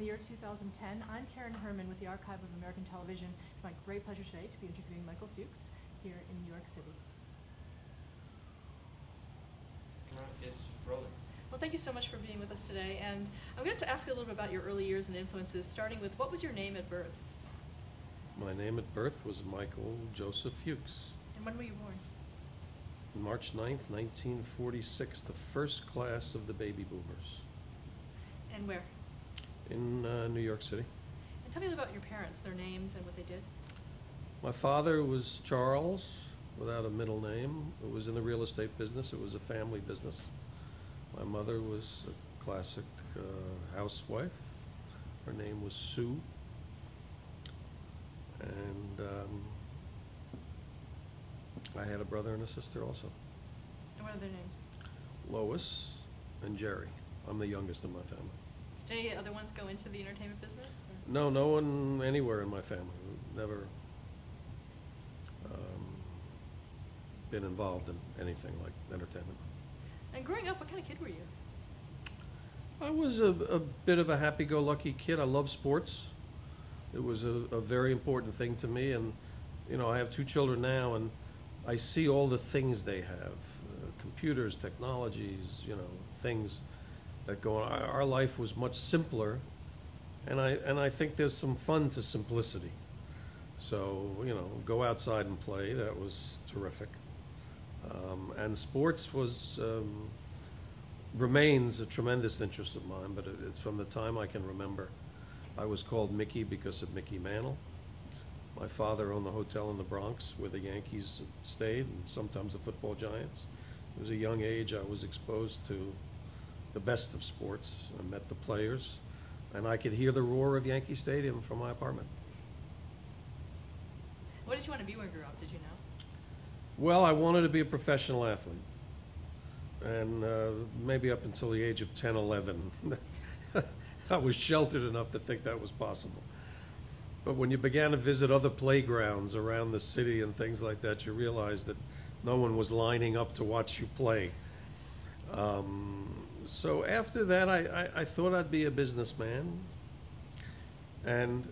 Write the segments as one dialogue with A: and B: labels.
A: the year 2010. I'm Karen Herman with the Archive of American Television. It's my great pleasure today to be interviewing Michael Fuchs here in New York City.
B: It's rolling.
A: Well, thank you so much for being with us today. And I'm going to ask you a little bit about your early years and influences, starting with what was your name at birth?
C: My name at birth was Michael Joseph Fuchs.
A: And when were you born?
C: March 9th, 1946, the first class of the baby boomers.
A: And where?
C: In New York City.
A: And tell me about your parents, their names and what they did.
C: My father was Charles, without a middle name. It was in the real estate business. It was a family business. My mother was a classic housewife. Her name was Sue. And I had a brother and a sister also.
A: And what are their names?
C: Lois and Jerry. I'm the youngest in my family.
A: Did any other ones go into the entertainment business? Or?
C: No, no one anywhere in my family. Never been involved in anything like entertainment.
A: And growing up, what kind of kid were you?
C: I was a bit of a happy-go-lucky kid. I love sports. It was a very important thing to me. And, you know, I have two children now, and I see all the things they have, computers, technologies, you know, things that go on. Our life was much simpler, and I think there's some fun to simplicity. So, you know, go outside and play. That was terrific. And sports was remains a tremendous interest of mine, but it's from the time I can remember. I was called Mickey because of Mickey Mantle. My father owned the hotel in the Bronx where the Yankees stayed, and sometimes the football giants. It was a young age I was exposed to the best of sports. I met the players, and I could hear the roar of Yankee Stadium from my apartment.
A: What did you want to be when you grew up, did you know?
C: Well, I wanted to be a professional athlete, and maybe up until the age of 10, 11. I was sheltered enough to think that was possible. But when you began to visit other playgrounds around the city and things like that, you realized that no one was lining up to watch you play. So after that, I thought I'd be a businessman. And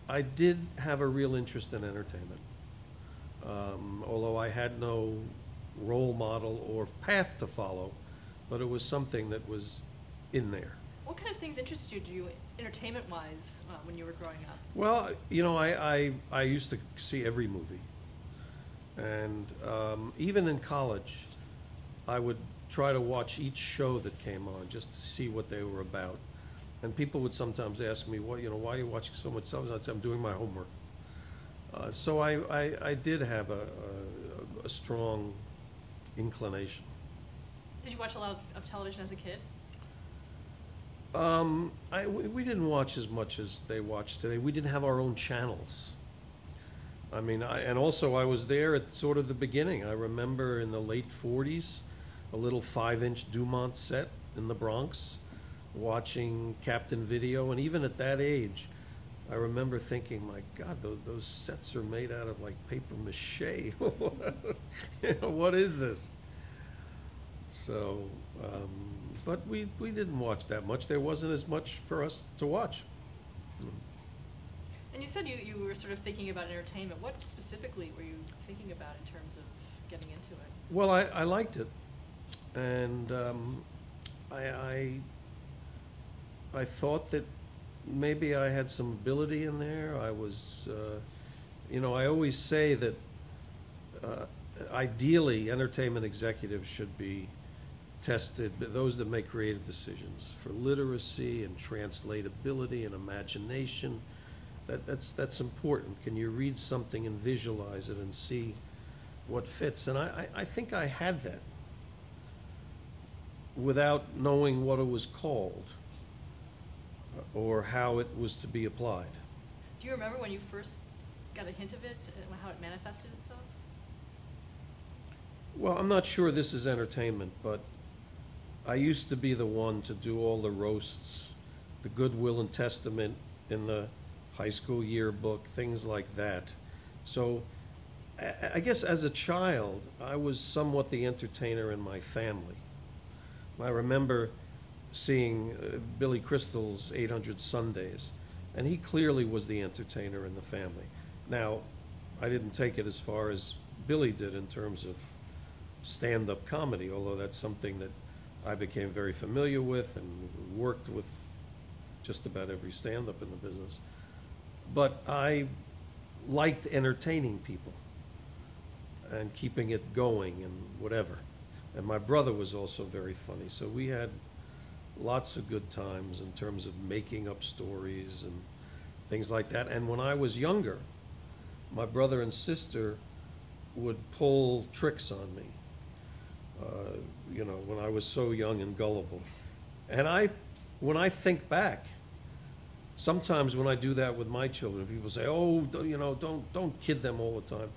C: I did have a real interest in entertainment. Although I had no role model or path to follow, but it was something that was in there.
A: What kind of things interested you entertainment-wise when you were growing up?
C: Well, you know, I used to see every movie. And even in college, I would try to watch each show that came on just to see what they were about. And people would sometimes ask me, well, you know, why are you watching so much stuff? I'd say, I'm doing my homework. So I did have a strong inclination.
A: Did you watch a lot of television as a kid?
C: We didn't watch as much as they watch today. We didn't have our own channels. I mean, and also I was there at sort of the beginning. I remember in the late 40s, a little 5-inch Dumont set in the Bronx, watching Captain Video, and even at that age, I remember thinking, my God, those sets are made out of like paper mache. You know, what is this? So, but we didn't watch that much. There wasn't as much for us to watch.
A: And you said you were sort of thinking about entertainment. What specifically were you thinking about in terms of getting into it?
C: Well, I liked it, and I thought that maybe I had some ability in there. I was, you know, I always say that ideally entertainment executives should be tested, those that make creative decisions, for literacy and translatability and imagination. That's important. Can you read something and visualize it and see what fits? And I think I had that without knowing what it was called or how it was to be applied.
A: Do you remember when you first got a hint of it and how it manifested itself?
C: Well, I'm not sure this is entertainment, but I used to be the one to do all the roasts, the Goodwill and Testament in the high school yearbook, things like that. So I guess as a child, I was somewhat the entertainer in my family. I remember seeing Billy Crystal's 800 Sundays, and he clearly was the entertainer in the family. Now, I didn't take it as far as Billy did in terms of stand-up comedy, although that's something that I became very familiar with and worked with just about every stand-up in the business. But I liked entertaining people and keeping it going and whatever. And my brother was also very funny, so we had lots of good times in terms of making up stories and things like that. And when I was younger, my brother and sister would pull tricks on me, when I was so young and gullible. And when I think back, sometimes when I do that with my children, people say, "Oh, don't kid them all the time."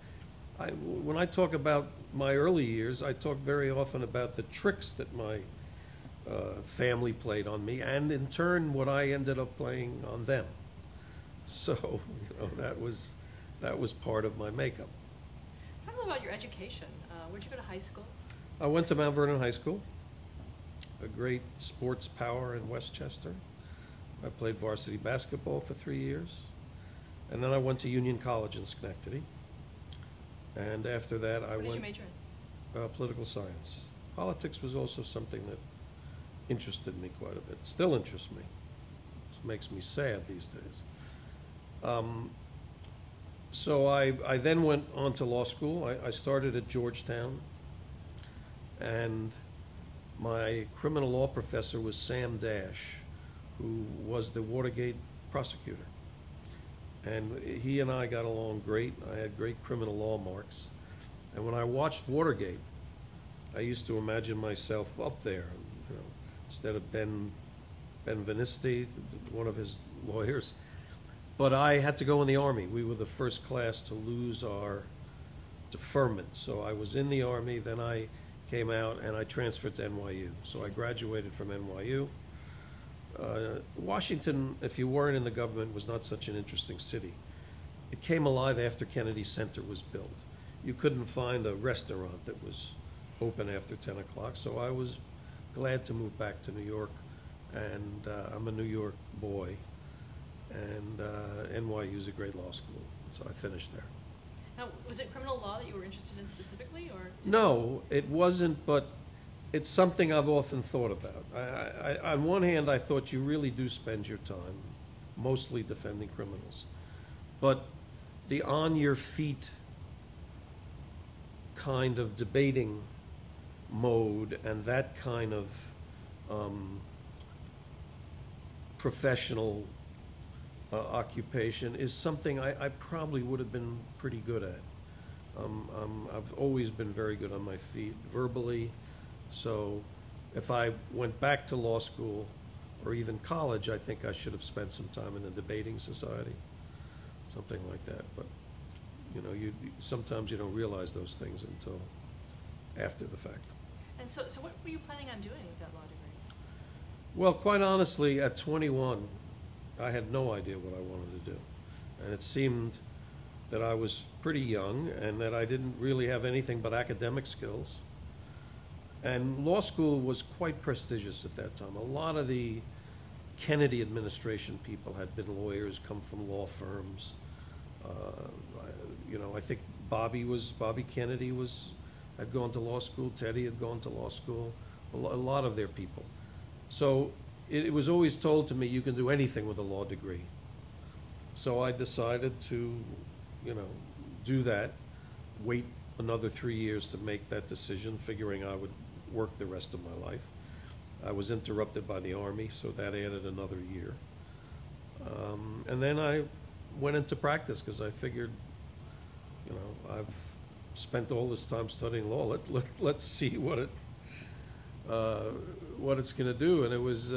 C: When I talk about my early years, I talk very often about the tricks that my family played on me, and in turn, what I ended up playing on them. So, that was part of my makeup.
A: Talk a little about your education. Where'd you go to high school?
C: I went to Mount Vernon High School, a great sports power in Westchester. I played varsity basketball for 3 years, and then I went to Union College in Schenectady. And after that, I went.
A: What did you major in?
C: Political science. Politics was also something that interested me quite a bit. Still interests me. It makes me sad these days. So I then went on to law school. I started at Georgetown, and my criminal law professor was Sam Dash, who was the Watergate prosecutor. And he and I got along great. I had great criminal law marks. And when I watched Watergate, I used to imagine myself up there, instead of Ben Vinisti, one of his lawyers. But I had to go in the Army. We were the first class to lose our deferment. So I was in the Army, then I came out and I transferred to NYU. So I graduated from NYU. Washington, if you weren't in the government, was not such an interesting city. It came alive after Kennedy Center was built. You couldn't find a restaurant that was open after 10 o'clock, so I was glad to move back to New York, and I'm a New York boy, and NYU is a great law school, so I finished there.
A: Now, was it criminal law that you were interested in specifically, or?
C: No, it wasn't, but it's something I've often thought about. On one hand, I thought you really do spend your time mostly defending criminals. But the on-your-feet kind of debating mode and that kind of professional occupation is something I probably would have been pretty good at. I've always been very good on my feet verbally. So if I went back to law school or even college, I think I should have spent some time in a debating society, something like that. But, sometimes you don't realize those things until after the fact.
A: And so what were you planning on doing with that law degree?
C: Well, quite honestly, at 21, I had no idea what I wanted to do. And it seemed that I was pretty young and that I didn't really have anything but academic skills. And law school was quite prestigious at that time. A lot of the Kennedy administration people had been lawyers, come from law firms. I think Bobby Kennedy had gone to law school. Teddy had gone to law school. A lot of their people. So it was always told to me, you can do anything with a law degree. So I decided to, do that, wait another 3 years to make that decision, figuring I would work the rest of my life. I was interrupted by the Army, so that added another year. And then I went into practice because I figured, I've spent all this time studying law. Let's see what it's going to do. And it was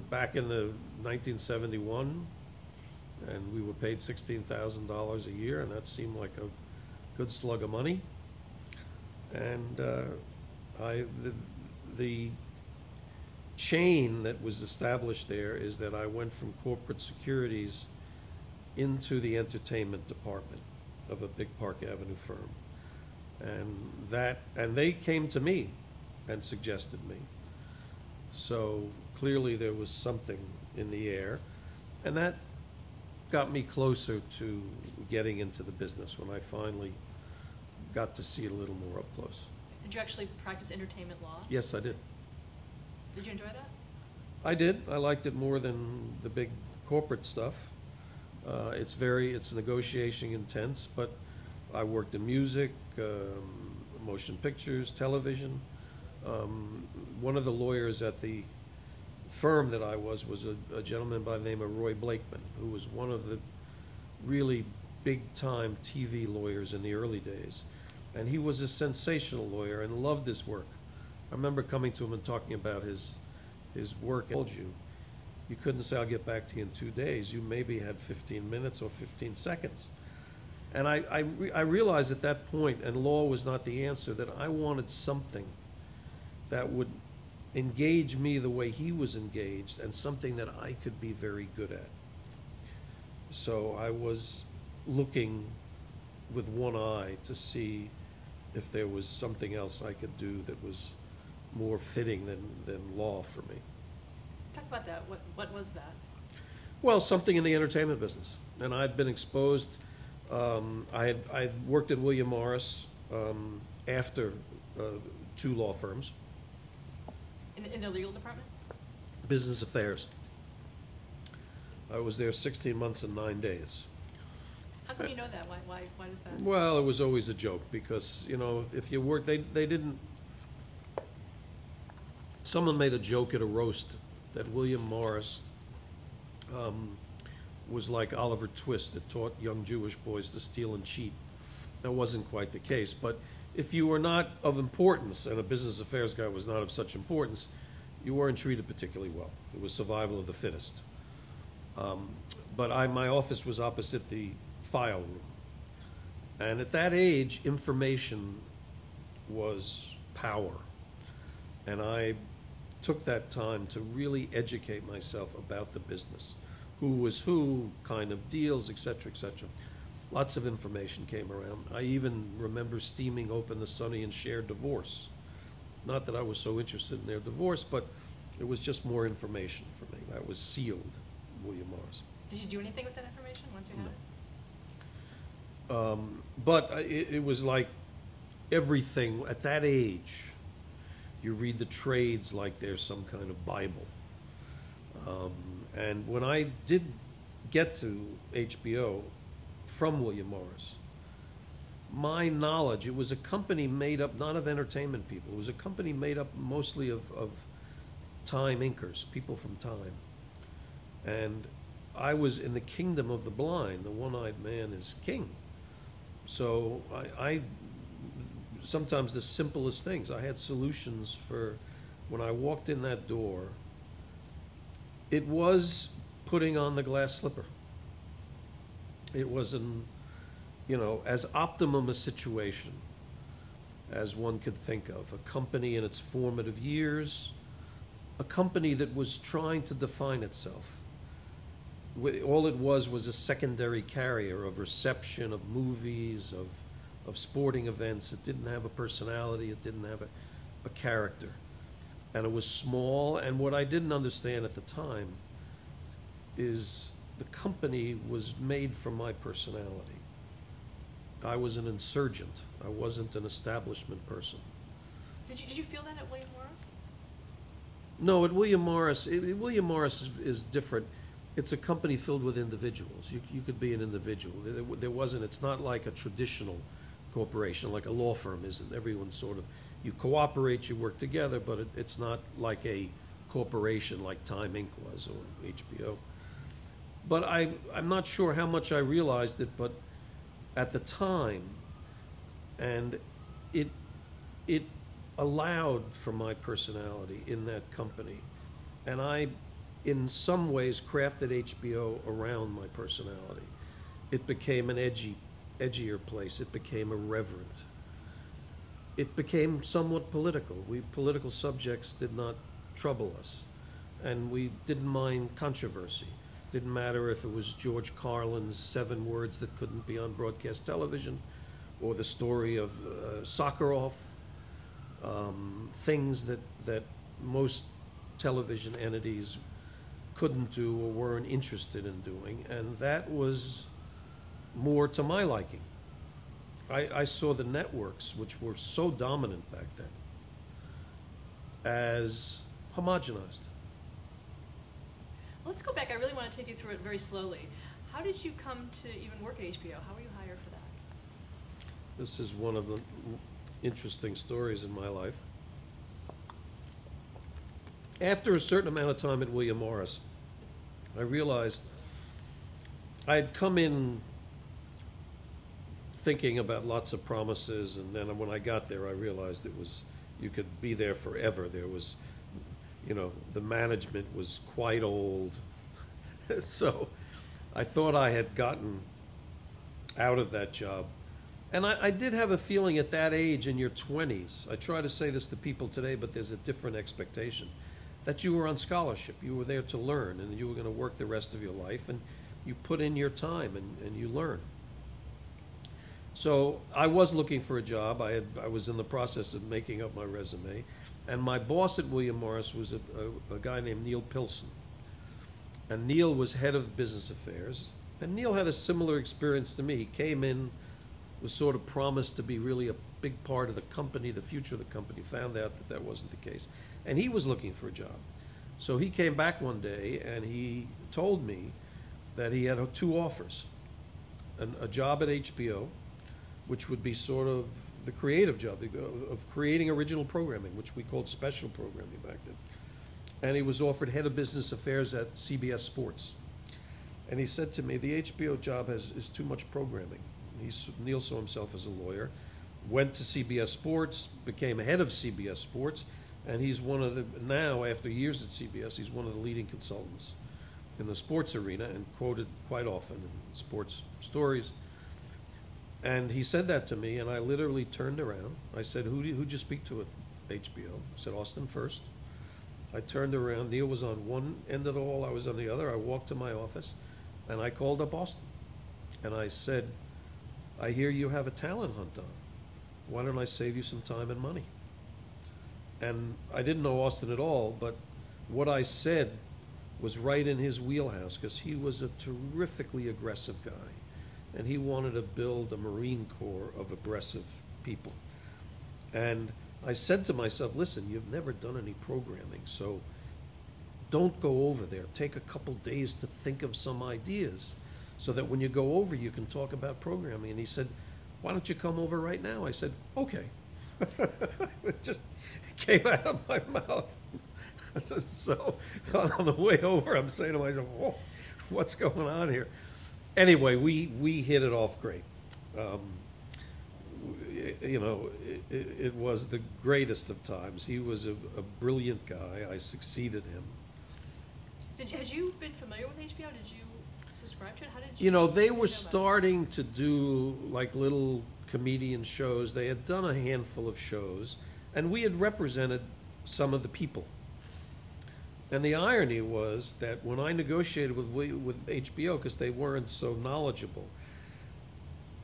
C: back in the 1971, and we were paid $16,000 a year, and that seemed like a good slug of money. And the chain that was established there is that I went from corporate securities into the entertainment department of a big Park Avenue firm. And they came to me and suggested me. So clearly there was something in the air, and that got me closer to getting into the business when I finally got to see it a little more up close.
A: Did you actually practice entertainment law?
C: Yes, I did.
A: Did you enjoy that?
C: I did. I liked it more than the big corporate stuff. It's negotiation intense, but I worked in music, motion pictures, television. One of the lawyers at the firm that I was a gentleman by the name of Roy Blakeman, who was one of the really big-time TV lawyers in the early days. And he was a sensational lawyer and loved his work. I remember coming to him and talking about his work. I told you, you couldn't say, I'll get back to you in 2 days. You maybe had 15 minutes or 15 seconds. And I realized at that point, and law was not the answer, that I wanted something that would engage me the way he was engaged, and something that I could be very good at. So I was looking with one eye to see if there was something else I could do that was more fitting than law for me.
A: Talk about that. What was that?
C: Well, something in the entertainment business. And I'd been exposed. I had worked at William Morris after 2 law firms.
A: In the legal department?
C: Business affairs. I was there 16 months and 9 days.
A: How come you know that? Why does that?
C: Well, it was always a joke because, you know, if you work, they didn't. Someone made a joke at a roast that William Morris was like Oliver Twist that taught young Jewish boys to steal and cheat. That wasn't quite the case, but if you were not of importance, and a business affairs guy was not of such importance, you weren't treated particularly well. It was survival of the fittest. But my office was opposite the file room. And at that age, information was power. And I took that time to really educate myself about the business. Who was who, kind of deals, et cetera, et cetera. Lots of information came around. I even remember steaming open the Sonny and Cher divorce. Not that I was so interested in their divorce, but it was just more information for me. That was sealed, William Morris.
A: Did you do anything with that information once you had it?
C: But it was like everything at that age. You read the trades like there's some kind of Bible. And when I did get to HBO from William Morris, my knowledge, it was a company made up not of entertainment people. It was a company made up mostly of time inkers, people from Time. And I was in the kingdom of the blind. The one-eyed man is king. So I sometimes the simplest things. I had solutions for when I walked in that door. It was putting on the glass slipper. It was as optimum a situation as one could think of. A company in its formative years, a company that was trying to define itself. All it was a secondary carrier of reception, of movies, of sporting events. It didn't have a personality. It didn't have a character. And it was small. And what I didn't understand at the time is the company was made from my personality. I was an insurgent. I wasn't an establishment person.
A: Did you feel that at William Morris?
C: No, at William Morris, William Morris is different. It's a company filled with individuals. You could be an individual. There wasn't. It's not like a traditional corporation, like a law firm isn't. Everyone sort of, you cooperate, you work together, but it's not like a corporation like Time Inc. was or HBO. But I'm not sure how much I realized it, but at the time, and it allowed for my personality in that company. And I, in some ways, crafted HBO around my personality. It became an edgier place. It became irreverent. It became somewhat political. Political subjects did not trouble us. And we didn't mind controversy. Didn't matter if it was George Carlin's 7 words that couldn't be on broadcast television, or the story of Sakharov, things that most television entities couldn't do or weren't interested in doing, and that was more to my liking. I saw the networks, which were so dominant back then, as homogenized.
A: Let's go back. I really want to take you through it very slowly. How did you come to even work at HBO? How were you hired for that?
C: This is one of the interesting stories in my life. After a certain amount of time at William Morris, I realized I had come in thinking about lots of promises, and then when I got there, I realized you could be there forever. There was, the management was quite old. So I thought I had gotten out of that job. And I did have a feeling at that age, in your 20s, I try to say this to people today, but there's a different expectation, that you were on scholarship. You were there to learn, and you were going to work the rest of your life, and you put in your time, and you learn. So I was looking for a job. I was in the process of making up my resume, and my boss at William Morris was a guy named Neil Pilson. And Neil was head of business affairs, and Neil had a similar experience to me. He came in, was sort of promised to be really a big part of the company, the future of the company, found out that that wasn't the case. And he was looking for a job. So he came back one day and he told me that he had two offers. A job at HBO, which would be sort of the creative job of creating original programming, which we called special programming back then. And he was offered head of business affairs at CBS Sports. And he said to me, the HBO job is too much programming. Neil saw himself as a lawyer, went to CBS Sports, became head of CBS Sports, and he's now, after years at CBS, he's one of the leading consultants in the sports arena and quoted quite often in sports stories. And he said that to me, and I literally turned around. I said, who'd you speak to at HBO? I said, Austin first. I turned around. Neil was on one end of the hall. I was on the other. I walked to my office, and I called up Austin. And I said, I hear you have a talent hunt on. Why don't I save you some time and money? And I didn't know Austin at all, but what I said was right in his wheelhouse, because he was a terrifically aggressive guy. And he wanted to build a Marine Corps of aggressive people. And I said to myself, listen, you've never done any programming, so don't go over there. Take a couple days to think of some ideas so that when you go over, you can talk about programming. And he said, why don't you come over right now? I said, okay. It just came out of my mouth. So on the way over, I'm saying to myself, whoa, what's going on here? Anyway, we hit it off great. It was the greatest of times. He was a brilliant guy. I succeeded him.
A: Had you been familiar with HBO? Did you subscribe to it? How did you?
C: They were starting to do like little comedian shows. They had done a handful of shows, and we had represented some of the people. And the irony was that when I negotiated with HBO, because they weren't so knowledgeable,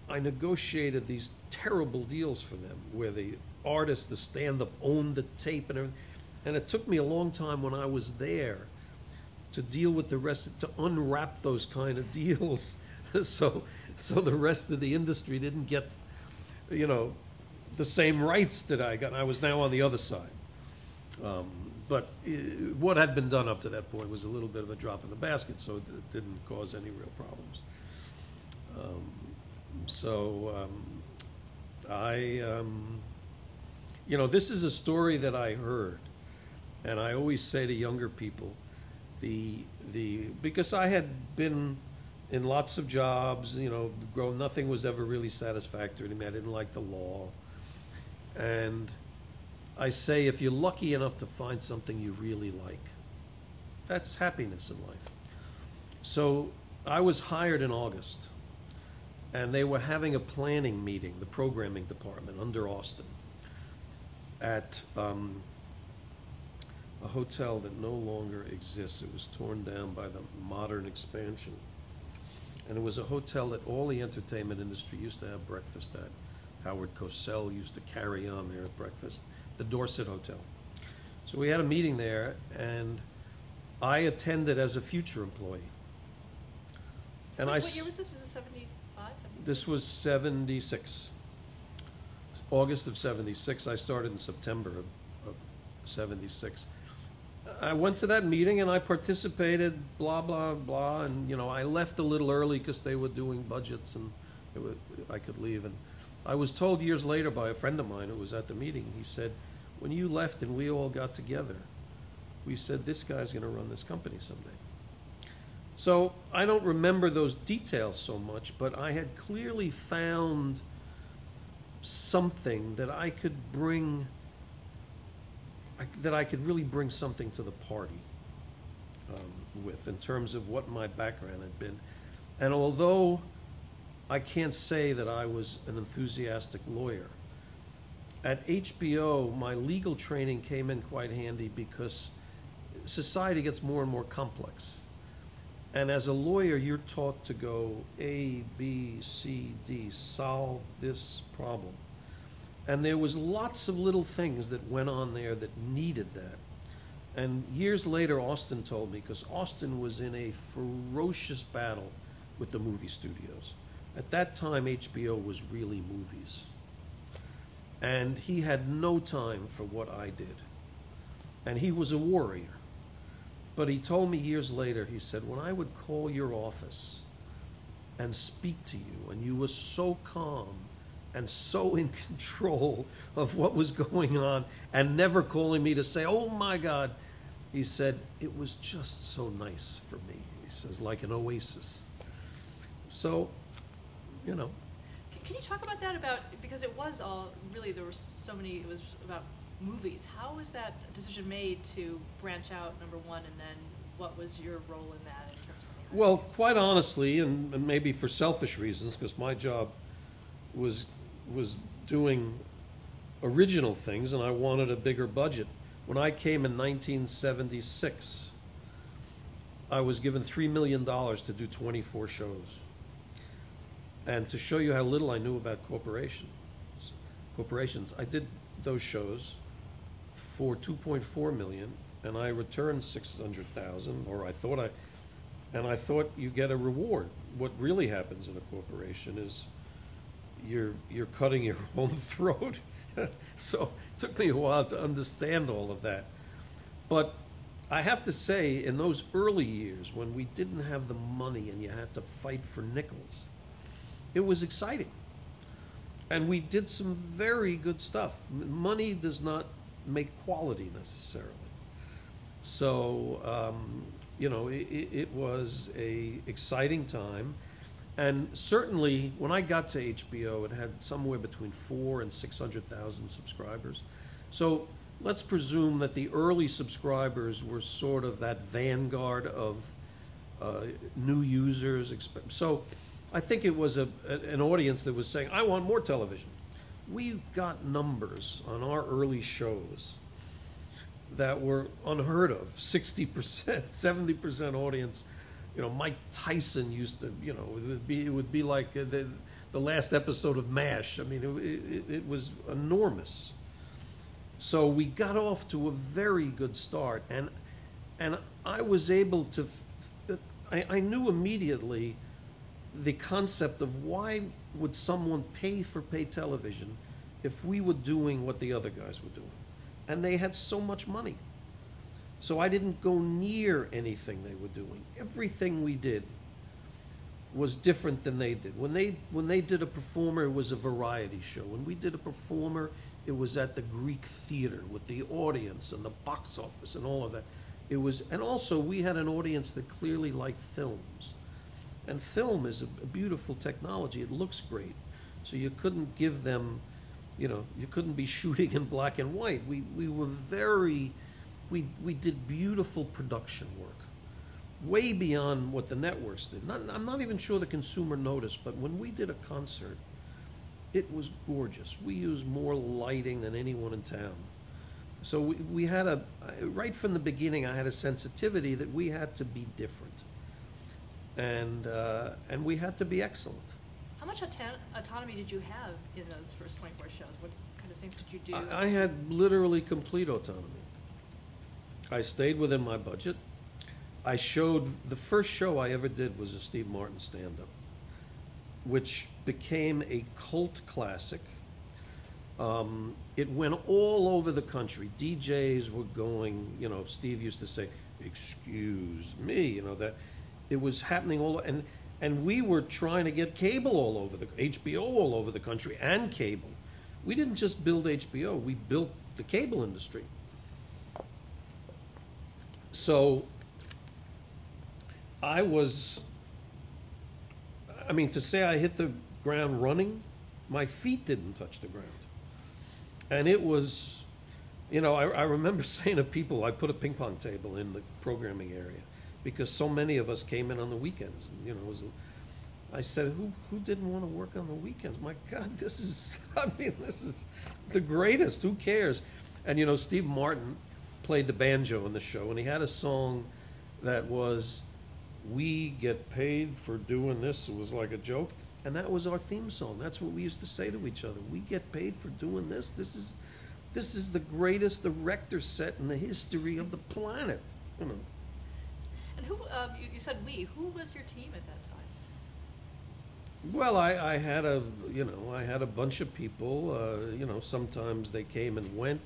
C: I negotiated these terrible deals for them, where the artist, the stand-up, owned the tape and everything. And it took me a long time when I was there to deal with the rest, to unwrap those kind of deals, so the rest of the industry didn't get, the same rights that I got. I was now on the other side. But what had been done up to that point was a little bit of a drop in the basket, so it didn't cause any real problems. This is a story that I heard, and I always say to younger people, because I had been in lots of jobs, nothing was ever really satisfactory to me. I didn't like the law, and I say, if you're lucky enough to find something you really like, that's happiness in life. So I was hired in August, and they were having a planning meeting, the programming department under Austin, at a hotel that no longer exists. It was torn down by the modern expansion. And it was a hotel that all the entertainment industry used to have breakfast at. Howard Cosell used to carry on there at breakfast. The Dorset Hotel. So we had a meeting there, and I attended as a future employee. And
A: What year was this? Was it 75, 76?
C: This was 76. August of 76. I started in September of 76. I went to that meeting and I participated, blah, blah, blah, and, I left a little early because they were doing budgets and I could leave. And I was told years later by a friend of mine who was at the meeting, he said, when you left and we all got together, we said, this guy's going to run this company someday. So I don't remember those details so much, but I had clearly found something that I could bring, that I could really bring something to the party with, in terms of what my background had been. And although I can't say that I was an enthusiastic lawyer, at HBO, my legal training came in quite handy because society gets more and more complex. And as a lawyer, you're taught to go A, B, C, D, solve this problem. And there was lots of little things that went on there that needed that. And years later, Austin told me, because Austin was in a ferocious battle with the movie studios. At that time, HBO was really movies. And he had no time for what I did. And he was a warrior. But he told me years later, he said, when I would call your office and speak to you, and you were so calm and so in control of what was going on, and never calling me to say, oh my God, he said, it was just so nice for me. He says, like an oasis. So,
A: Can you talk about that? Because it was all, really, there were so many, it was about movies. How was that decision made to branch out, number one, and then what was your role in that in terms of?
C: Well, quite honestly, and maybe for selfish reasons, because my job was doing original things and I wanted a bigger budget. When I came in 1976, I was given $3 million to do 24 shows. And to show you how little I knew about corporations, I did those shows for $2.4 million, and I returned $600,000, or I thought you get a reward. What really happens in a corporation is you're cutting your own throat. So it took me a while to understand all of that. But I have to say, in those early years when we didn't have the money and you had to fight for nickels, it was exciting. And we did some very good stuff. Money does not make quality necessarily. So, it was a exciting time. And certainly, when I got to HBO, it had somewhere between 400,000 and 600,000 subscribers. So let's presume that the early subscribers were sort of that vanguard of new users. So I think it was an audience that was saying, I want more television. We got numbers on our early shows that were unheard of. 60%, 70% audience. Mike Tyson used to, it would be like the last episode of MASH. I mean, it was enormous. So we got off to a very good start, and I was able to, I knew immediately the concept of why would someone pay for pay television if we were doing what the other guys were doing. And they had so much money. So I didn't go near anything they were doing. Everything we did was different than they did. When they did a performer, it was a variety show. When we did a performer, it was at the Greek theater with the audience and the box office and all of that. And also we had an audience that clearly liked films. And film is a beautiful technology. It looks great. So you couldn't give them, you couldn't be shooting in black and white. We were very, we did beautiful production work, way beyond what the networks did. I'm not even sure the consumer noticed, but when we did a concert, it was gorgeous. We used more lighting than anyone in town. So we had right from the beginning, I had a sensitivity that we had to be different. And we had to be excellent.
A: How much autonomy did you have in those first 24 shows? What kind of things did you do?
C: I had literally complete autonomy. I stayed within my budget. I showed, the first show I ever did was a Steve Martin stand-up, which became a cult classic. It went all over the country. DJs were going, you know, Steve used to say, "Excuse me," you know, that it was happening all, and we were trying to get cable all over the, HBO all over the country, and cable. We didn't just build HBO, we built the cable industry. So I mean, to say I hit the ground running, my feet didn't touch the ground. And it was, you know, I remember saying to people, I put a ping pong table in the programming area because so many of us came in on the weekends. You know, I said, who didn't want to work on the weekends? My God, this is the greatest. Who cares? And, you know, Steve Martin played the banjo in the show, and he had a song that was, "We get paid for doing this." It was like a joke. And that was our theme song. That's what we used to say to each other. We get paid for doing this. This is the greatest erector set in the history of the planet. You know.
A: And who, you said we, who was your team at that time?
C: Well, I had a bunch of people. You know, sometimes they came and went.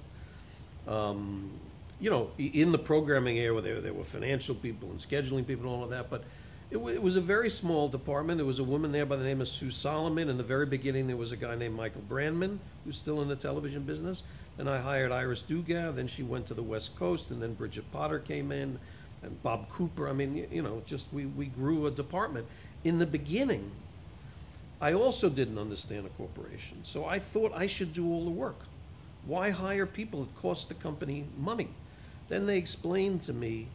C: You know, in the programming area, there were financial people and scheduling people and all of that, but it was a very small department. There was a woman there by the name of Sue Solomon. In the very beginning, there was a guy named Michael Brandman, who's still in the television business. Then I hired Iris Dugas. Then she went to the West Coast, and then Bridget Potter came in, and Bob Cooper. I mean, you know, just we grew a department. In the beginning, I also didn't understand a corporation, so I thought I should do all the work. Why hire people? It costs the company money. Then they explained to me,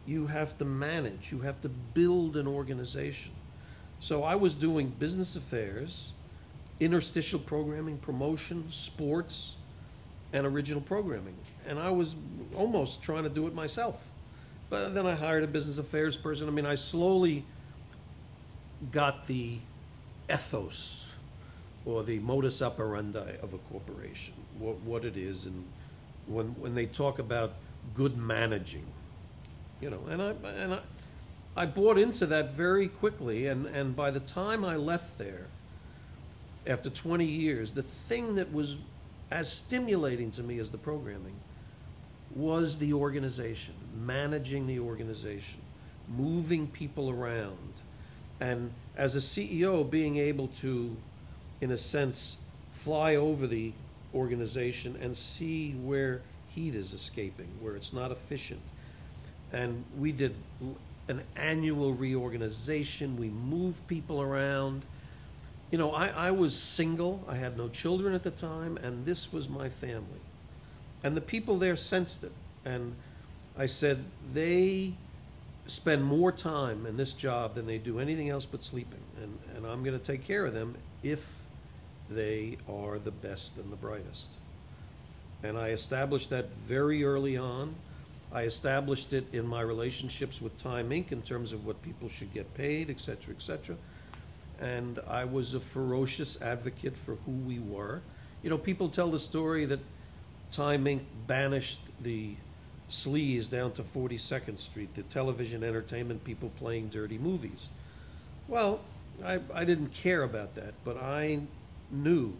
C: you have to manage, you have to build an organization. So I was doing business affairs, interstitial programming, promotion, sports, and original programming. And I was almost trying to do it myself. But then I hired a business affairs person. I mean, I slowly got the ethos or the modus operandi of a corporation, what it is, and when they talk about good managing, you know, and I bought into that very quickly, and by the time I left there, after 20 years, the thing that was as stimulating to me as the programming was the organization, managing the organization, moving people around, and as a CEO, being able to, in a sense, fly over the organization and see where heat is escaping, where it's not efficient. And we did an annual reorganization. We moved people around. You know, I was single. I had no children at the time, and this was my family. And the people there sensed it. And I said, they spend more time in this job than they do anything else but sleeping. And I'm going to take care of them if they are the best and the brightest. And I established that very early on. I established it in my relationships with Time Inc. in terms of what people should get paid, et cetera, et cetera. And I was a ferocious advocate for who we were. You know, people tell the story that Time Inc. banished the sleaze down to 42nd Street, the television entertainment people playing dirty movies. Well, I didn't care about that, but I knew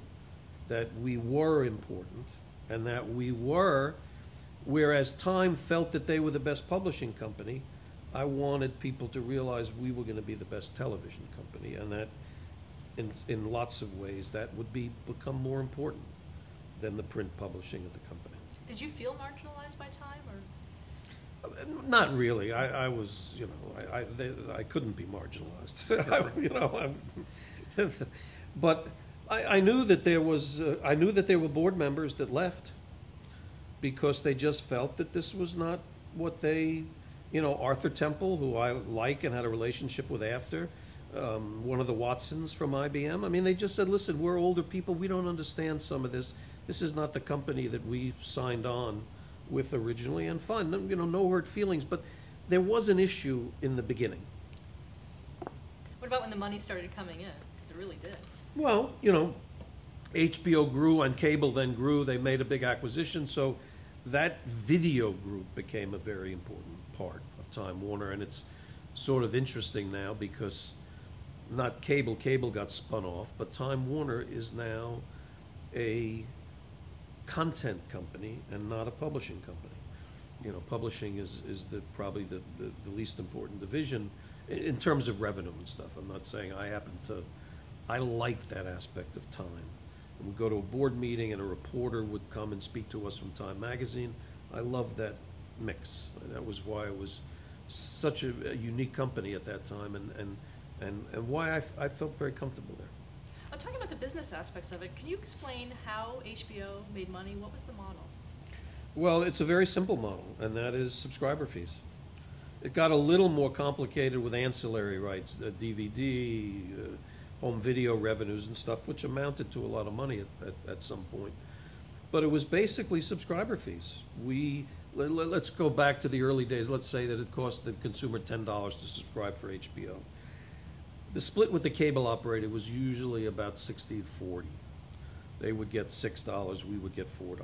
C: that we were important and that we were, whereas Time felt that they were the best publishing company, I wanted people to realize we were going to be the best television company, and that in lots of ways that would become more important than the print publishing of the company.
A: Did you feel marginalized by Time, or?
C: Not really. I was, you know, I couldn't be marginalized. You know, but I knew that there was, I knew that there were board members that left because they just felt that this was not what they, you know, Arthur Temple, who I like and had a relationship with after, one of the Watsons from IBM. I mean, they just said, listen, we're older people. We don't understand some of this. This is not the company that we signed on with originally, and fine, you know, no hurt feelings, but there was an issue in the beginning.
A: What about when the money started coming in? Because it really did.
C: Well, you know, HBO grew and cable then grew. They made a big acquisition, so that video group became a very important part of Time Warner, and it's sort of interesting now because not cable got spun off, but Time Warner is now a content company and not a publishing company. You know, publishing is probably the least important division in terms of revenue and stuff. I'm not saying I like that aspect of Time. And we'd go to a board meeting and a reporter would come and speak to us from Time Magazine. I loved that mix. And that was why it was such a unique company at that time, and why I felt very comfortable there.
A: Talking about the business aspects of it, can you explain how HBO made money? What was the model?
C: Well, it's a very simple model, and that is subscriber fees. It got a little more complicated with ancillary rights, DVD, home video revenues and stuff, which amounted to a lot of money at some point. But it was basically subscriber fees. Let's go back to the early days. Let's say that it cost the consumer $10 to subscribe for HBO. The split with the cable operator was usually about 60-40. They would get $6, we would get $4.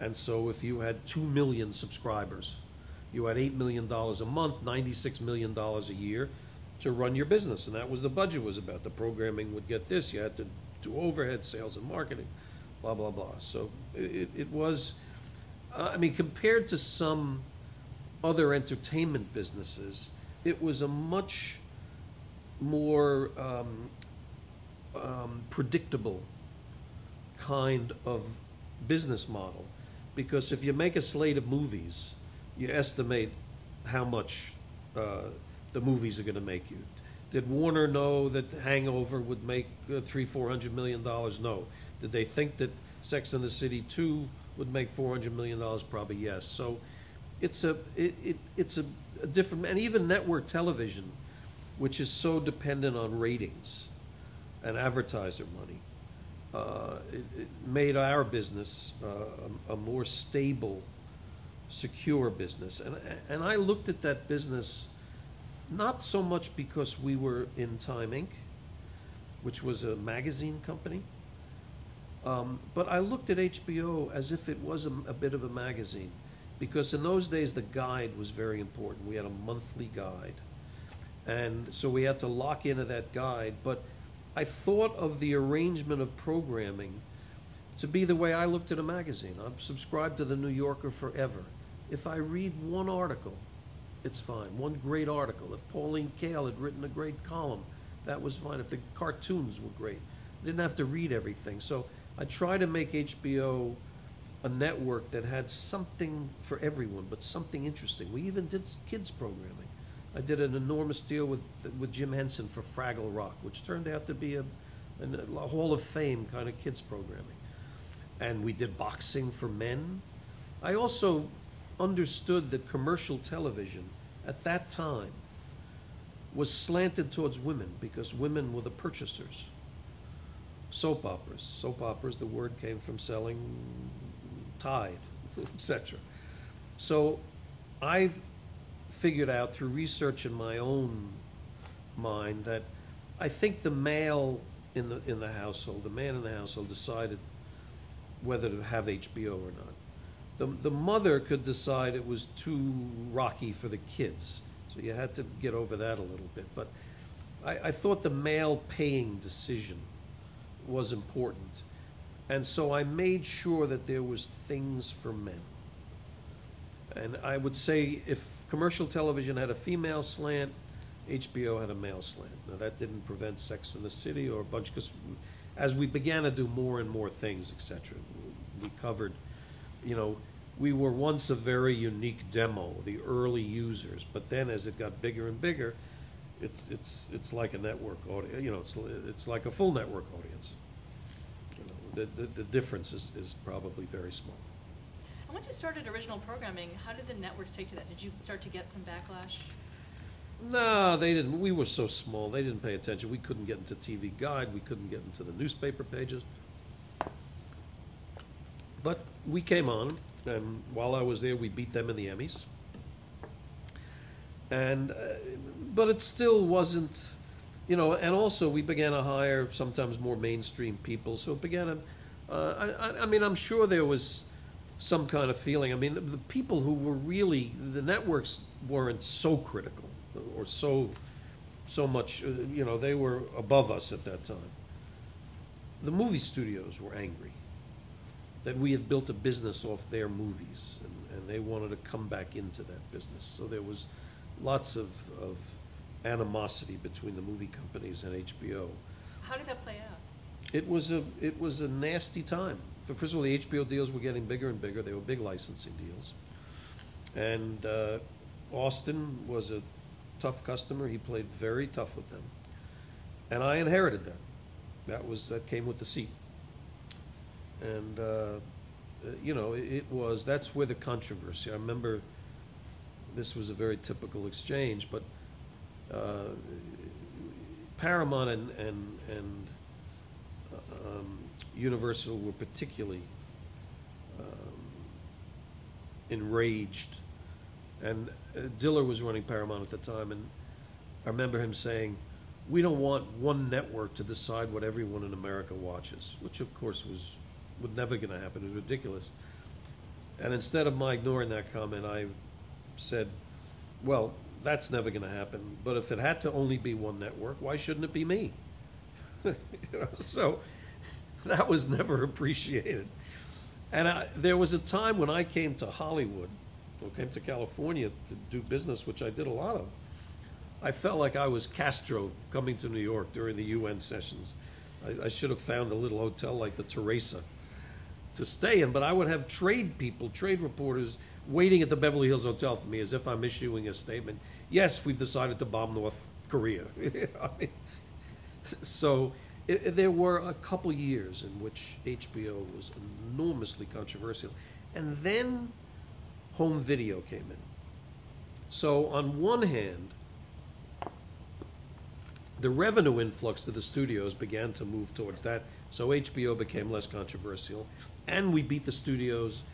C: And so if you had 2 million subscribers, you had $8 million a month, $96 million a year to run your business. And that was the budget was about. The programming would get this. You had to do overhead, sales and marketing, blah, blah, blah. So it was, I mean, compared to some other entertainment businesses, it was a much more predictable kind of business model, because if you make a slate of movies, you estimate how much the movies are going to make you. Did Warner know that Hangover would make $300-400 million? No. Did they think that Sex and the City 2 would make $400 million? Probably yes. So it's a different, and even network television, which is so dependent on ratings and advertiser money, it made our business a more stable, secure business. And I looked at that business not so much because we were in Time Inc., which was a magazine company, but I looked at HBO as if it was a bit of a magazine, because in those days the guide was very important. We had a monthly guide. And so we had to lock into that guide. But I thought of the arrangement of programming to be the way I looked at a magazine. I'm subscribed to the New Yorker forever. If I read one article, it's fine. One great article. If Pauline Kael had written a great column, that was fine. If the cartoons were great, I didn't have to read everything. So I try to make HBO a network that had something for everyone, but something interesting. We even did kids programming. I did an enormous deal with Jim Henson for Fraggle Rock, which turned out to be a Hall of Fame kind of kids programming. And we did boxing for men. I also understood that commercial television at that time was slanted towards women, because women were the purchasers. Soap operas, the word came from selling Tide, etc. So I've figured out through research in my own mind that I think the male in the household, the man in the household, decided whether to have HBO or not. The mother could decide it was too rocky for the kids, so you had to get over that a little bit. But I thought the male paying decision was important, and so I made sure that there was things for men. And I would say if commercial television had a female slant, HBO had a male slant. Now that didn't prevent Sex and the City or a bunch, because as we began to do more and more things, etc., we covered, you know, we were once a very unique demo, the early users, but then as it got bigger and bigger, it's like a network audience. You know, it's like a full network audience. You know, the difference is probably very small.
A: And once you started original programming, how did the networks take to that? Did you start to get some backlash?
C: No, they didn't. We were so small, they didn't pay attention. We couldn't get into TV Guide. We couldn't get into the newspaper pages. But we came on, and while I was there, we beat them in the Emmys. And, but it still wasn't, you know, and also we began to hire sometimes more mainstream people. So it began to, I mean, I'm sure there was some kind of feeling. I mean, the people who were really, the networks weren't so critical or so much, you know, they were above us at that time. The movie studios were angry that we had built a business off their movies, and they wanted to come back into that business. So there was lots of animosity between the movie companies and HBO.
A: How did that play out?
C: It was a nasty time. First of all, the HBO deals were getting bigger and bigger. They were big licensing deals. And Austin was a tough customer. He played very tough with them. And I inherited that. That came with the seat. And, you know, that's where the controversy, I remember this was a very typical exchange, but Paramount and Universal were particularly enraged. And Diller was running Paramount at the time, and I remember him saying, "We don't want one network to decide what everyone in America watches," which of course was never going to happen. It was ridiculous. And instead of my ignoring that comment, I said, well, that's never going to happen, but if it had to only be one network, why shouldn't it be me? You know, so that was never appreciated. And there was a time when I came to Hollywood, or came to California to do business, which I did a lot of. I felt like I was Castro coming to New York during the UN sessions. I should have found a little hotel like the Teresa to stay in, but I would have trade reporters waiting at the Beverly Hills Hotel for me as if I'm issuing a statement. Yes, we've decided to bomb North Korea. I mean, so there were a couple years in which HBO was enormously controversial. And then home video came in. So on one hand, the revenue influx to the studios began to move towards that, so HBO became less controversial, and we beat the studios,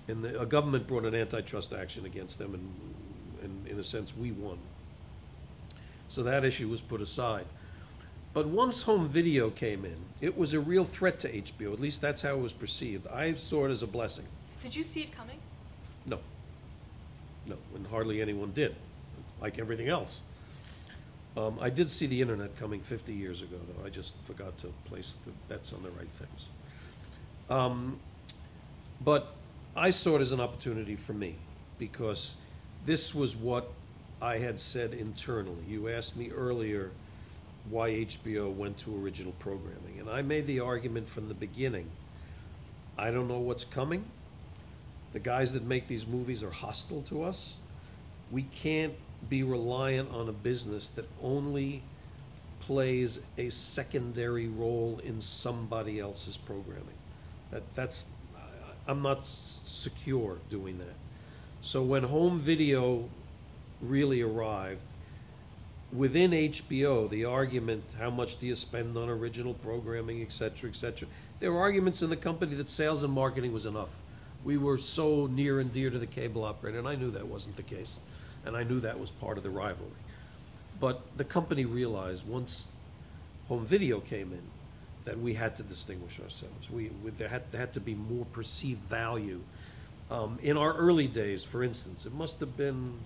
C: and the government brought an antitrust action against them, and in a sense we won. So that issue was put aside. But once home video came in, it was a real threat to HBO, at least that's how it was perceived. I saw it as a blessing.
A: Did you see it coming?
C: No, and hardly anyone did, like everything else. I did see the internet coming 50 years ago, though. I just forgot to place the bets on the right things. But I saw it as an opportunity for me, because this was what I had said internally. You asked me earlier why HBO went to original programming, and I made the argument from the beginning. I don't know what's coming. The guys that make these movies are hostile to us. We can't be reliant on a business that only plays a secondary role in somebody else's programming. I'm not secure doing that. So when home video really arrived, within HBO, the argument, how much do you spend on original programming, et cetera, there were arguments in the company that sales and marketing was enough. We were so near and dear to the cable operator, and I knew that wasn't the case. And I knew that was part of the rivalry. But the company realized once home video came in that we had to distinguish ourselves. There had to be more perceived value. In our early days, for instance, it must have been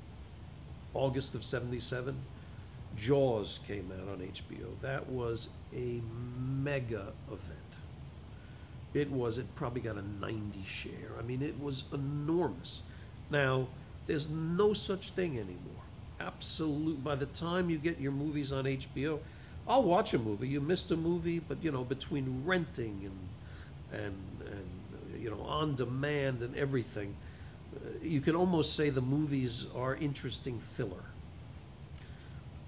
C: August of '77, Jaws came out on HBO. That was a mega event. It probably got a 90 share. I mean, it was enormous. Now, there's no such thing anymore. Absolute. By the time you get your movies on HBO, I'll watch a movie. You missed a movie, but you know, between renting and you know, on demand and everything, you can almost say the movies are interesting filler.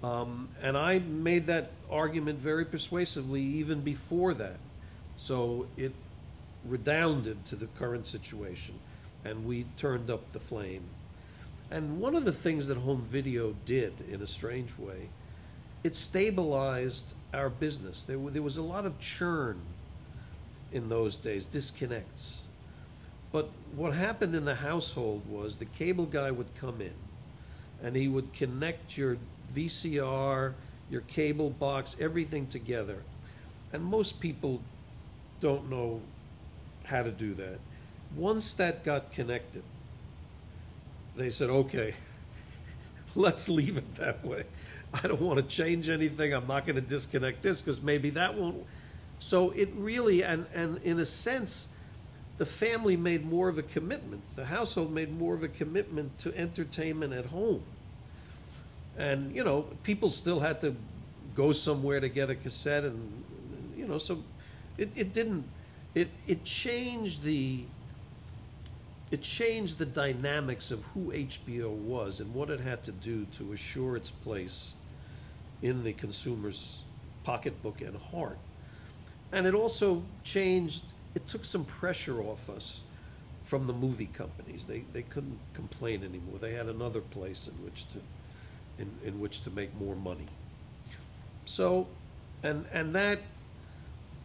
C: And I made that argument very persuasively even before that. So it redounded to the current situation, and we turned up the flame. And one of the things that home video did, in a strange way, it stabilized our business. There was a lot of churn in those days, disconnects. But what happened in the household was the cable guy would come in, and he would connect your VCR, your cable box, everything together. And most people don't know how to do that. Once that got connected, they said, okay, let's leave it that way. I don't want to change anything. I'm not going to disconnect this because maybe that won't. So it really, and in a sense, the family made more of a commitment. The household made more of a commitment to entertainment at home. And, people still had to go somewhere to get a cassette and, so it changed the dynamics of who HBO was and what it had to do to assure its place in the consumer's pocketbook and heart. And it also it took some pressure off us from the movie companies. They couldn't complain anymore. They had another place in which to make more money. So, and that,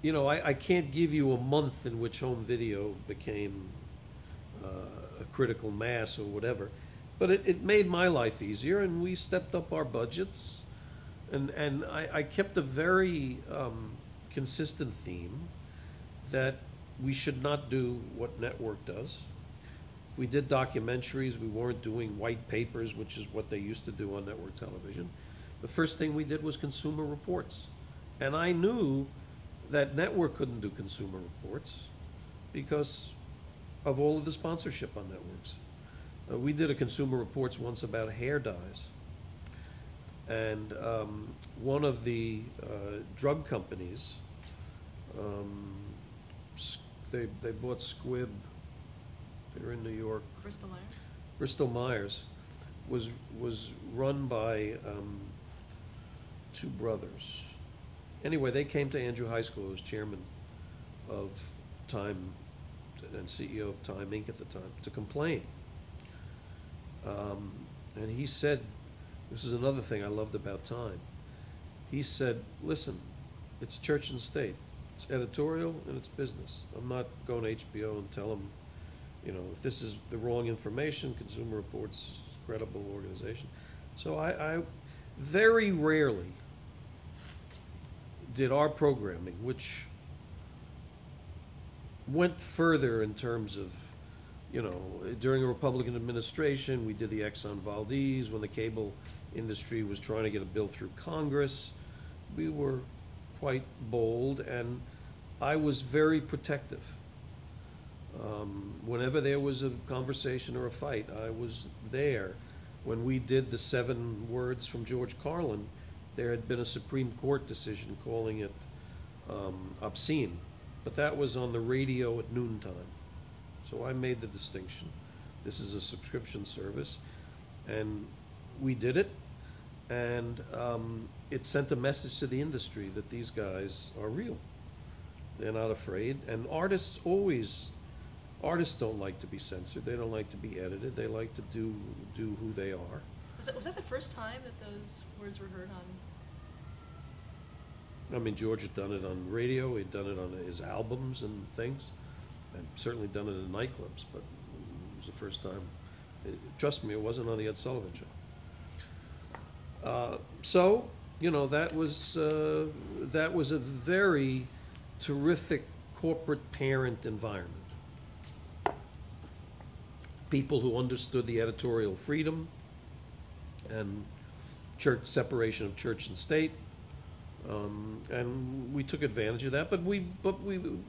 C: I can't give you a month in which home video became a critical mass or whatever, but it made my life easier, and we stepped up our budgets, and I kept a very consistent theme that we should not do what network does. If we did documentaries, we weren't doing white papers, which is what they used to do on network television. The first thing we did was consumer reports. And I knew that network couldn't do consumer reports because of all of the sponsorship on networks. We did a consumer reports once about hair dyes. And one of the drug companies, they bought Squibb. They're in New York.
A: Bristol Myers?
C: Bristol Myers was run by two brothers. Anyway, they came to Andrew High School. I was chairman of Time and CEO of Time Inc. at the time, to complain. And he said, this is another thing I loved about Time. He said, listen, it's church and state. It's editorial and it's business. I'm not going to HBO and tell them, if this is the wrong information. Consumer Reports is a credible organization. So I very rarely did our programming, which went further in terms of, during a Republican administration, we did the Exxon Valdez. When the cable industry was trying to get a bill through Congress, we were quite bold, and I was very protective. Whenever there was a conversation or a fight, I was there. When we did the 7 words from George Carlin, there had been a Supreme Court decision calling it obscene, but that was on the radio at noontime. So I made the distinction. This is a subscription service, and we did it, and it sent a message to the industry that these guys are real. They're not afraid, and artists don't like to be censored. They don't like to be edited. They like to do who they are.
A: Was that the first time that those words were heard on?
C: I mean, George had done it on radio. He'd done it on his albums and things, and certainly done it in nightclubs. But it was the first time. Trust me, it wasn't on the Ed Sullivan Show. So that was a very terrific corporate parent environment. People who understood the editorial freedom and church separation of church and state, and we took advantage of that. But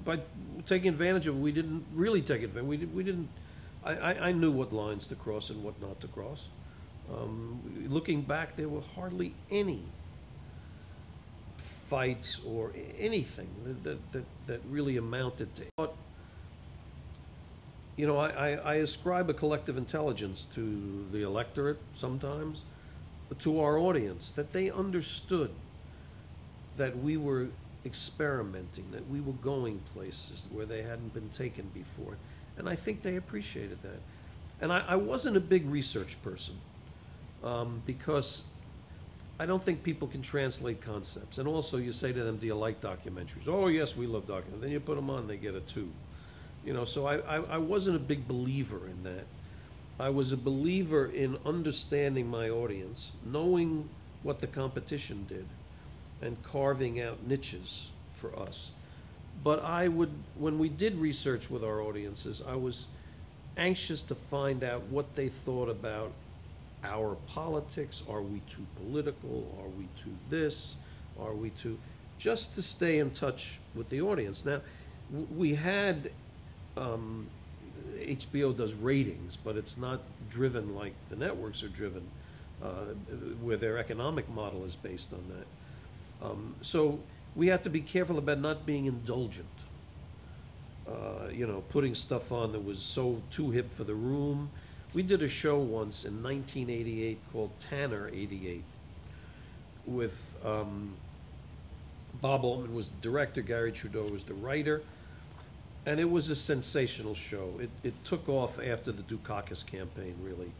C: by taking advantage of it, we didn't really take advantage. We didn't. I knew what lines to cross and what not to cross. Looking back, there were hardly any fights or anything that really amounted to. But, I ascribe a collective intelligence to the electorate sometimes, to our audience, that they understood that we were experimenting, that we were going places where they hadn't been taken before. And I think they appreciated that. And I wasn't a big research person because I don't think people can translate concepts. And also you say to them, do you like documentaries? Oh, yes, we love documentaries. Then you put them on, they get a 2. So I wasn't a big believer in that. I was a believer in understanding my audience, knowing what the competition did, and carving out niches for us. But when we did research with our audiences, I was anxious to find out what they thought about our politics. Are we too political? Are we too this? Are we too... Just to stay in touch with the audience. Now, we had... HBO does ratings, but it's not driven like the networks are driven, where their economic model is based on that. So we had to be careful about not being indulgent. Putting stuff on that was so too hip for the room. We did a show once in 1988 called Tanner 88 with Bob Altman was the director, Gary Trudeau was the writer, and it was a sensational show. It took off after the Dukakis campaign, really.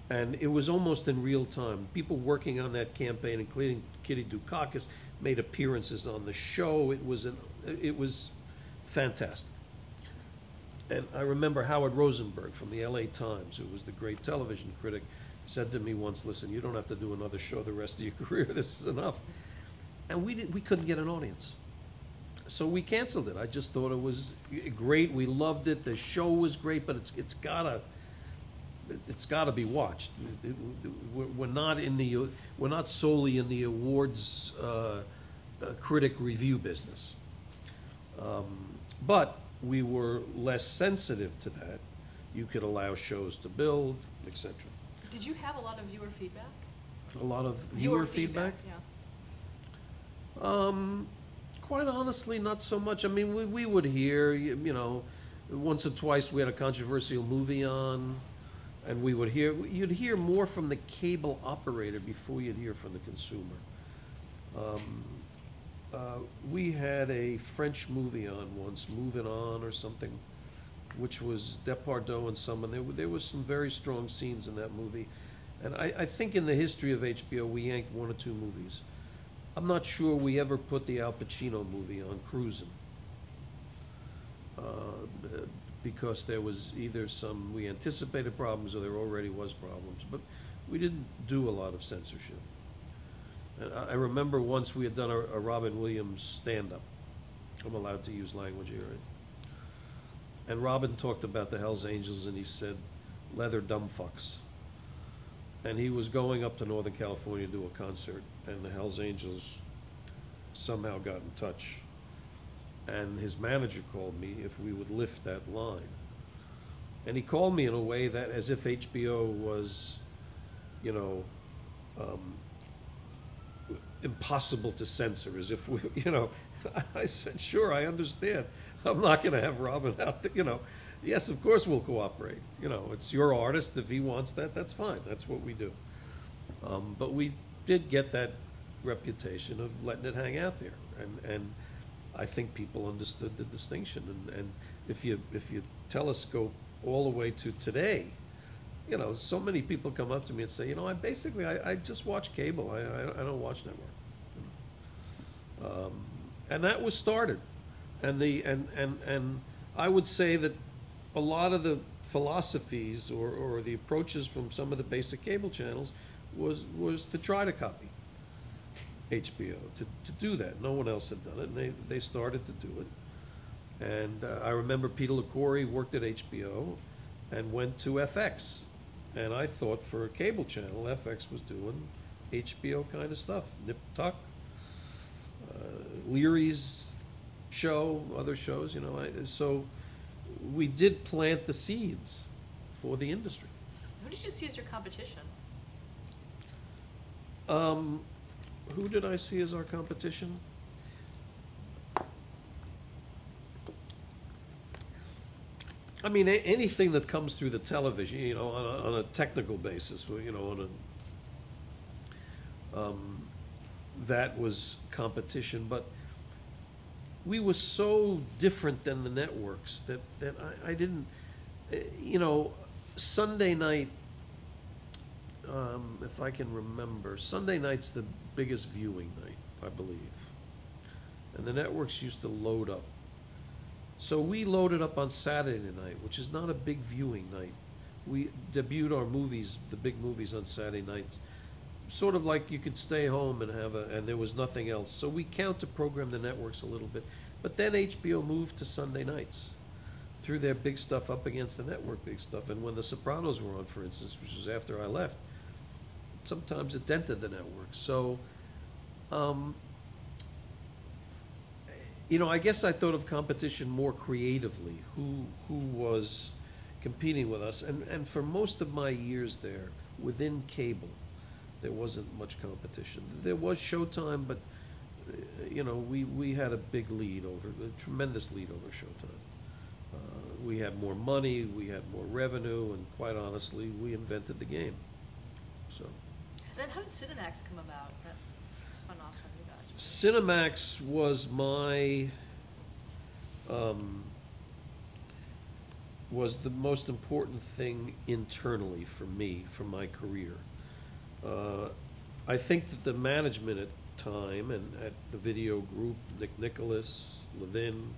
C: And it was almost in real time. People working on that campaign, including Kitty Dukakis, made appearances on the show. It was fantastic. And I remember Howard Rosenberg from the LA Times, who was the great television critic, said to me once, "Listen, you don't have to do another show the rest of your career. This is enough." And we couldn't get an audience. So we canceled it. I just thought it was great. We loved it. The show was great, but it's gotta be watched. We're not solely in the awards critic review business. But we were less sensitive to that. You could allow shows to build, etc.
A: Did you have a lot of viewer feedback?
C: A lot of viewer feedback?
A: Yeah.
C: Quite honestly, not so much. I mean, we would hear, once or twice we had a controversial movie on, and you'd hear more from the cable operator before you'd hear from the consumer. We had a French movie on once, Moving On or something, which was Depardieu and someone. There was some very strong scenes in that movie. And I think in the history of HBO, we yanked one or two movies. I'm not sure we ever put the Al Pacino movie on, Cruisin', because there was either we anticipated problems or there already was problems. But we didn't do a lot of censorship. And I remember once we had done a Robin Williams stand-up. I'm allowed to use language here, right? And Robin talked about the Hells Angels, and he said, "Leather dumb fucks." And he was going up to Northern California to do a concert, and the Hells Angels somehow got in touch. And his manager called me if we would lift that line. And he called me in a way that, as if HBO was, impossible to censor, as if we, I said, "Sure, I understand. I'm not going to have Robin out there, Yes, of course we'll cooperate. It's your artist. If he wants that, that's fine. That's what we do." But we did get that reputation of letting it hang out there, and I think people understood the distinction. And if you telescope all the way to today, so many people come up to me and say, I just watch cable. I don't watch network. And that was started, and I would say that a lot of the philosophies or the approaches from some of the basic cable channels was to try to copy HBO, to do that. No one else had done it, and they started to do it. And I remember Peter LaCorey worked at HBO and went to FX. And I thought for a cable channel, FX was doing HBO kind of stuff. Nip Tuck, Leary's show, other shows, so we did plant the seeds for the industry.
A: Who did you see as your competition?
C: Who did I see as our competition? I mean, anything that comes through the television, on a technical basis, that was competition. But we were so different than the networks that I didn't, Sunday night, if I can remember, Sunday night's the biggest viewing night, I believe. And the networks used to load up. So we loaded up on Saturday night, which is not a big viewing night. We debuted our movies, the big movies, on Saturday nights. Sort of like you could stay home and and there was nothing else. So we counter-programmed the networks a little bit. But then HBO moved to Sunday nights, threw their big stuff up against the network big stuff. And when The Sopranos were on, for instance, which was after I left, sometimes it dented the network. So, you know, I guess I thought of competition more creatively. Who was competing with us? And for most of my years there, within cable, there wasn't much competition. There was Showtime, but you know, we had a big lead over, a tremendous lead over Showtime. We had more money, we had more revenue, and quite honestly, we invented the game. So.
A: And then how did Cinemax come about? That spun off from you guys.
C: Cinemax was my was the most important thing internally for me, for my career. I think that the management at time and at the video group, Nick Nicholas, Levin,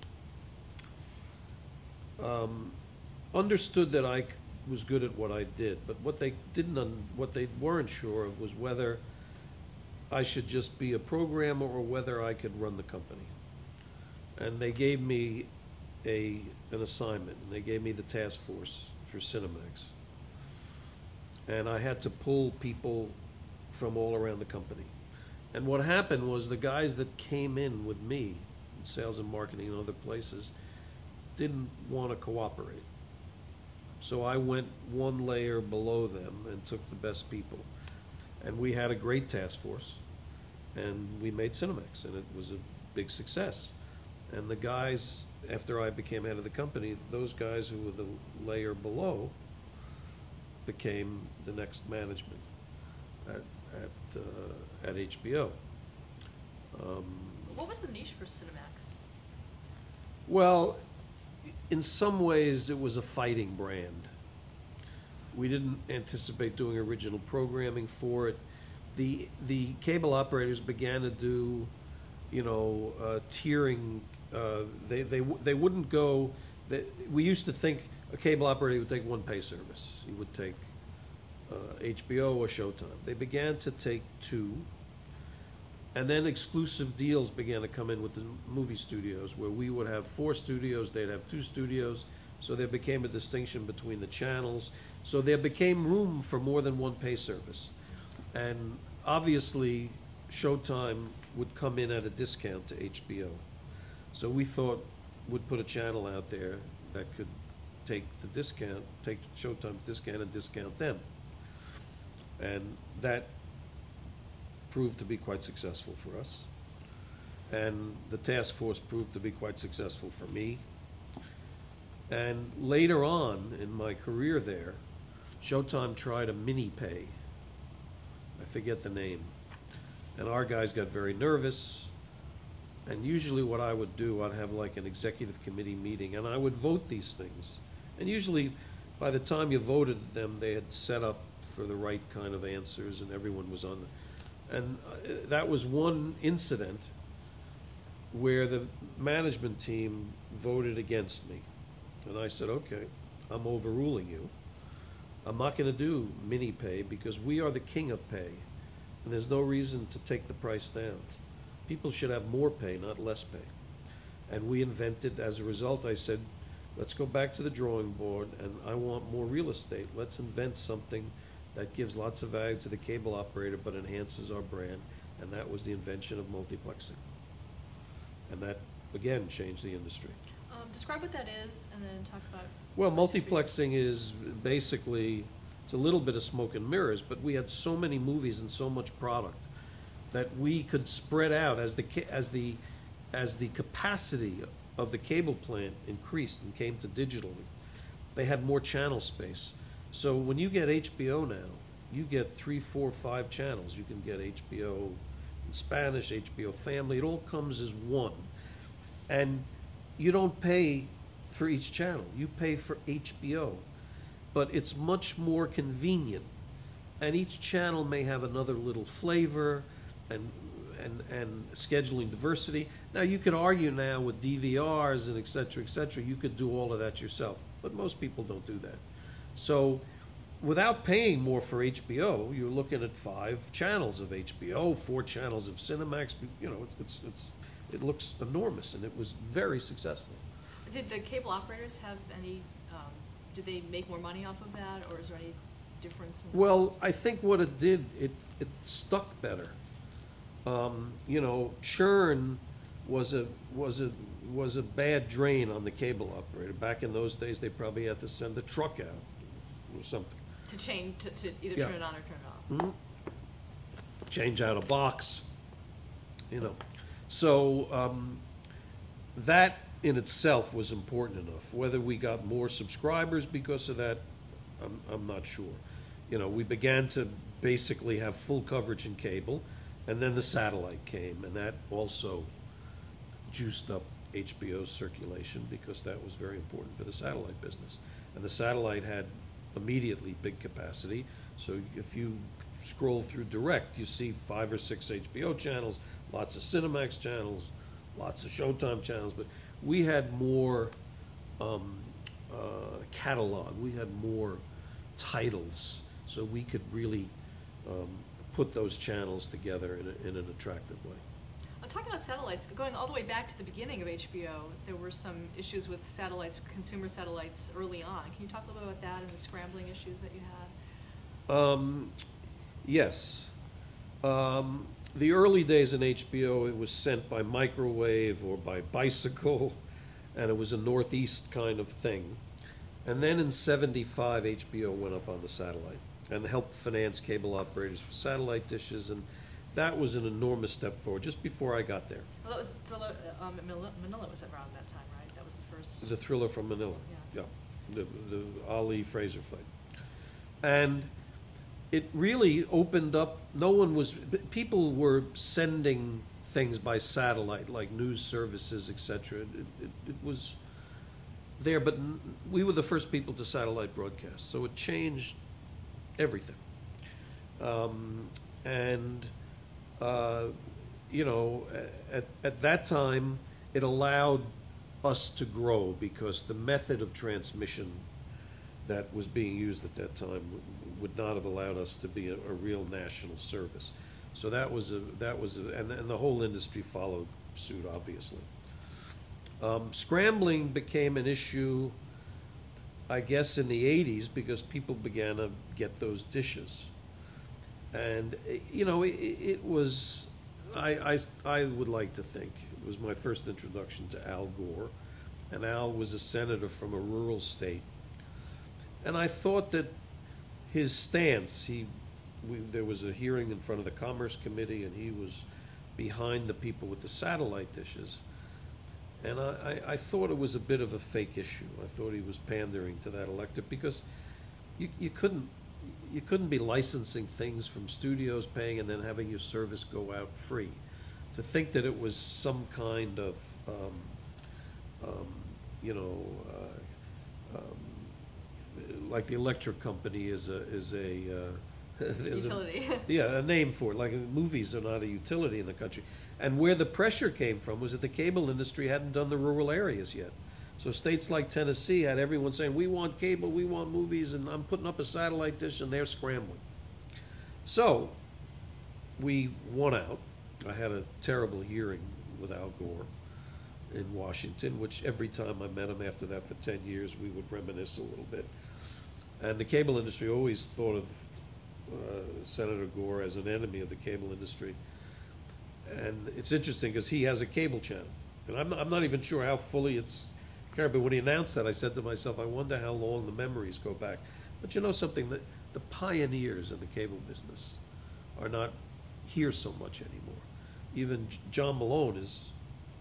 C: understood that I was good at what I did, but what they weren't sure of was whether I should just be a programmer or whether I could run the company. And they gave me an assignment, and they gave me the task force for Cinemax. And I had to pull people from all around the company. And what happened was the guys that came in with me, in sales and marketing and other places, didn't want to cooperate. So I went one layer below them and took the best people. And we had a great task force, and we made Cinemax, and it was a big success. And the guys, after I became head of the company, those guys who were the layer below became the next management at HBO.
A: What was the niche for Cinemax?
C: Well, in some ways, it was a fighting brand. We didn't anticipate doing original programming for it. The cable operators began to do, you know, tiering. They wouldn't go. We used to think a cable operator would take one pay service. He would take HBO or Showtime. They began to take two. And then exclusive deals began to come in with the movie studios, where we would have 4 studios, they'd have 2 studios. So there became a distinction between the channels. So there became room for more than one pay service. And obviously, Showtime would come in at a discount to HBO. So we thought we'd put a channel out there that could take the discount, take Showtime's discount and discount them. And that proved to be quite successful for us. And the task force proved to be quite successful for me. And later on in my career there, Showtime tried a mini pay. I forget the name. And our guys got very nervous. And usually what I would do, I'd have like an executive committee meeting, and I would vote these things. And usually by the time you voted them, they had set up for the right kind of answers, and everyone was on the. And that was one incident where the management team voted against me. And I said, okay, I'm overruling you. I'm not going to do mini pay because we are the king of pay. And there's no reason to take the price down. People should have more pay, not less pay. And we invented, as a result, I said, let's go back to the drawing board, and I want more real estate. Let's invent something that gives lots of value to the cable operator but enhances our brand. And that was the invention of multiplexing. And that, again, changed the industry.
A: Describe what that is, and then talk about.
C: Well, multiplexing is basically, it's a little bit of smoke and mirrors, but we had so many movies and so much product that we could spread out as the capacity of the cable plant increased and came to digital. They had more channel space. So when you get HBO now, you get 3, 4, 5 channels. You can get HBO in Spanish, HBO Family. It all comes as one. And you don't pay for each channel. You pay for HBO. But it's much more convenient. And each channel may have another little flavor and scheduling diversity. Now, you could argue now with DVRs and et cetera, you could do all of that yourself. But most people don't do that. So without paying more for HBO, you're looking at 5 channels of HBO, 4 channels of Cinemax. You know, it looks enormous, and it was very successful.
A: Did the cable operators have any, did they make more money off of that, or is there any difference in
C: Well,
A: cost?
C: I think what it did, it stuck better. You know, churn was a bad drain on the cable operator. Back in those days, they probably had to send a truck out or something.
A: To change, to either
C: Yeah.
A: turn it on or turn it off?
C: Change out a box, you know. So that in itself was important enough. Whether we got more subscribers because of that, I'm not sure. You know, we began to basically have full coverage in cable, and then the satellite came, and that also juiced up HBO's circulation because that was very important for the satellite business. And the satellite had immediately big capacity, so if you scroll through direct, you see 5 or 6 HBO channels, lots of Cinemax channels, lots of Showtime channels, but we had more catalog, we had more titles, so we could really put those channels together in an attractive way.
A: Talking about satellites, going all the way back to the beginning of HBO, there were some issues with satellites, consumer satellites early on. Can you talk a little bit about that and the scrambling issues that you had?
C: Yes. The early days in HBO, it was sent by microwave or by bicycle, and it was a Northeast kind of thing. And then in '75, HBO went up on the satellite and helped finance cable operators for satellite dishes, and that was an enormous step forward, just before I got there.
A: Well, that was Manila was around that time, right? That was the first.
C: The Thriller from Manila.
A: Yeah.
C: The Ali Fraser fight. And it really opened up, people were sending things by satellite, like news services, etc. It was there, but we were the first people to satellite broadcast, so it changed everything. You know, at that time, it allowed us to grow because the method of transmission that was being used at that time would not have allowed us to be a real national service. So and the whole industry followed suit, obviously. Scrambling became an issue, I guess, in the '80s because people began to get those dishes. And, you know, it was, I would like to think, it was my first introduction to Al Gore. And Al was a senator from a rural state. And I thought that his stance, there was a hearing in front of the Commerce Committee, and he was behind the people with the satellite dishes. And I thought it was a bit of a fake issue. I thought he was pandering to that electorate because you couldn't be licensing things from studios paying and then having your service go out free. To think that it was some kind of, like the electric company is a
A: Utility.
C: a name for it. Like movies are not a utility in the country. And where the pressure came from was that the cable industry hadn't done the rural areas yet. So states like Tennessee had everyone saying, we want cable, we want movies, and I'm putting up a satellite dish, and they're scrambling. So we won out. I had a terrible hearing with Al Gore in Washington, which every time I met him after that for 10 years, we would reminisce a little bit. And the cable industry always thought of Senator Gore as an enemy of the cable industry. And it's interesting because he has a cable channel. And I'm not even sure how fully it's carried, but when he announced that, I said to myself, I wonder how long the memories go back. But you know something, that the pioneers in the cable business are not here so much anymore. Even John Malone is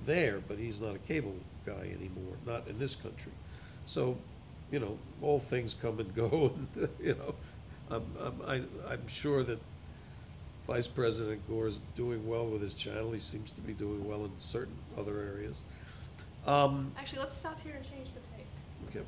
C: there, but he's not a cable guy anymore, not in this country. So, you know, all things come and go, and, you know, I'm sure that Vice President Gore is doing well with his channel. He seems to be doing well in certain other areas.
A: Actually, let's stop here and change the tape.
C: Okay.